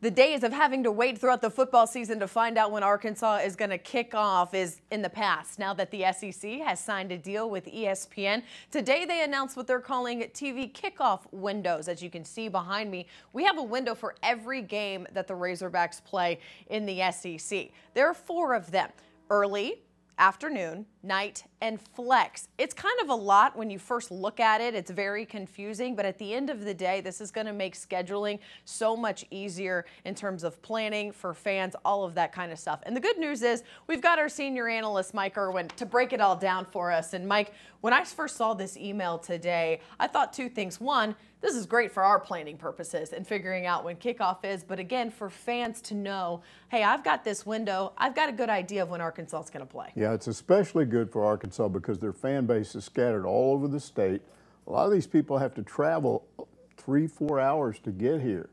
The days of having to wait throughout the football season to find out when Arkansas is going to kick off is in the past. Now that the SEC has signed a deal with ESPN, today they announced what they're calling TV kickoff windows. As you can see behind me, we have a window for every game that the Razorbacks play in the SEC. There are 4 of them: early, afternoon, night, and flex. It's kind of a lot when you first look at it. It's very confusing, but at the end of the day, this is going to make scheduling so much easier in terms of planning for fans, all of that kind of stuff. And the good news is we've got our senior analyst, Mike Irwin, to break it all down for us. And Mike, when I first saw this email today, I thought 2 things. One, this is great for our planning purposes and figuring out when kickoff is, but again, for fans to know, hey, I've got this window, I've got a good idea of when Arkansas is going to play. Yeah, it's especially good for Arkansas because their fan base is scattered all over the state. A lot of these people have to travel 3-4 hours to get here.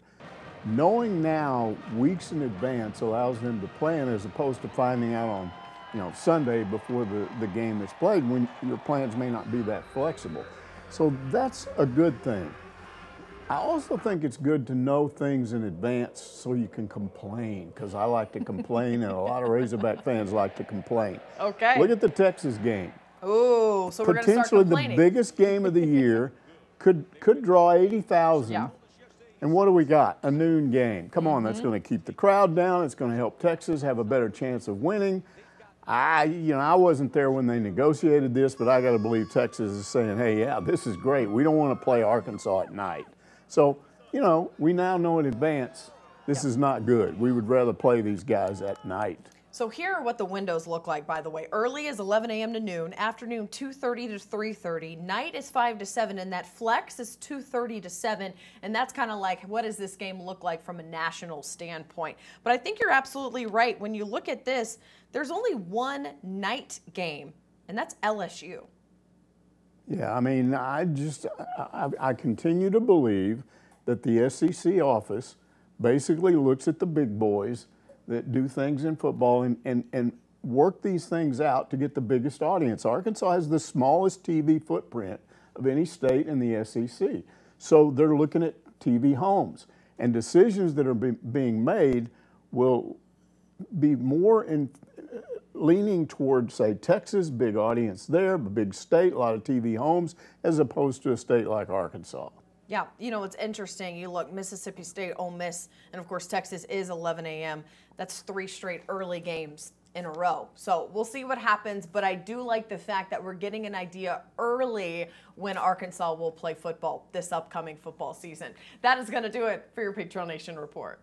Knowing now weeks in advance allows them to plan as opposed to finding out on Sunday before the game is played when your plans may not be that flexible. So that's a good thing. I also think it's good to know things in advance so you can complain, because I like to complain and a lot of Razorback fans like to complain. Okay. Look at the Texas game. Ooh, so we're going to start complaining. Potentially the biggest game of the year, could draw 80,000. Yeah. And what do we got? A noon game. Come on, that's going to keep the crowd down. It's going to help Texas have a better chance of winning. I wasn't there when they negotiated this, but I got to believe Texas is saying, hey, yeah, this is great. We don't want to play Arkansas at night. So, we now know in advance this is not good. We would rather play these guys at night. So here are what the windows look like, by the way. Early is 11 a.m. to noon, afternoon 2:30 to 3:30, night is 5 to 7, and that flex is 2:30 to 7, and that's kind of like, what does this game look like from a national standpoint? But I think you're absolutely right. When you look at this, there's only one night game, and that's LSU. Yeah, I mean, I continue to believe that the SEC office basically looks at the big boys that do things in football and work these things out to get the biggest audience. Arkansas has the smallest TV footprint of any state in the SEC. So they're looking at TV homes, and decisions that are being made will be more leaning toward, say, Texas, big audience there, a big state, a lot of TV homes, as opposed to a state like Arkansas. Yeah, it's interesting. You look, Mississippi State, Ole Miss, and of course Texas is 11 a.m. That's 3 straight early games in a row. So we'll see what happens, but I do like the fact that we're getting an idea early when Arkansas will play football this upcoming football season. That is going to do it for your Big Trail Nation report.